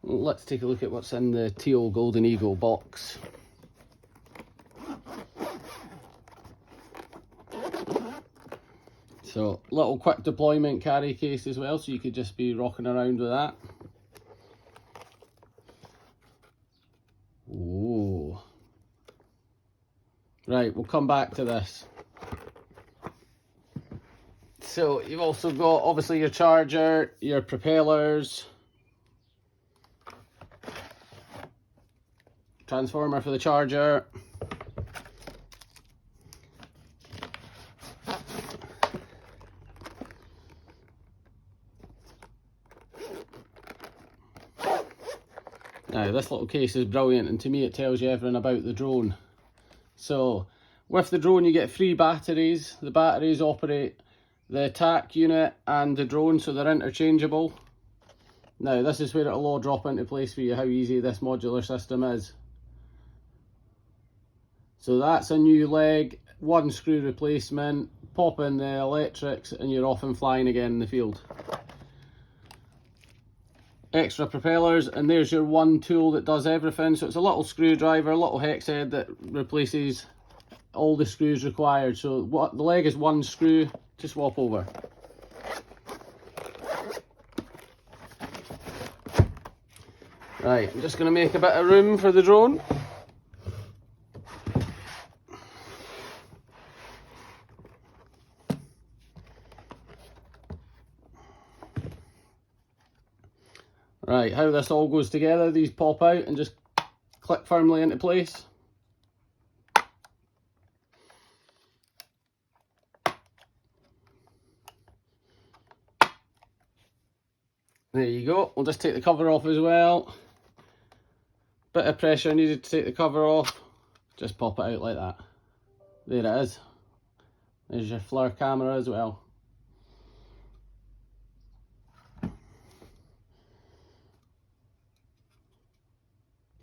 Let's take a look at what's in the Teal Golden Eagle box. So, little quick deployment carry case as well, so you could just be rocking around with that. Ooh. Right, we'll come back to this. So, you've also got obviously your charger, your propellers, transformer for the charger, now this little case is brilliant, and to me it tells you everything about the drone. So with the drone you get 3 batteries. The batteries operate the attack unit and the drone, so they're interchangeable. Now this is where it'll all drop into place for you, how easy this modular system is. So that's a new leg, 1 screw replacement, pop in the electrics and you're off and flying again in the field. Extra propellers, and there's your one tool that does everything. So it's a little screwdriver, a little hex head that replaces all the screws required. So what the leg is 1 screw to swap over. Right, I'm just going to make a bit of room for the drone. Right, how this all goes together, these pop out and just click firmly into place. There you go. We'll just take the cover off as well. Bit of pressure needed to take the cover off. Just pop it out like that. There it is. There's your FLIR camera as well.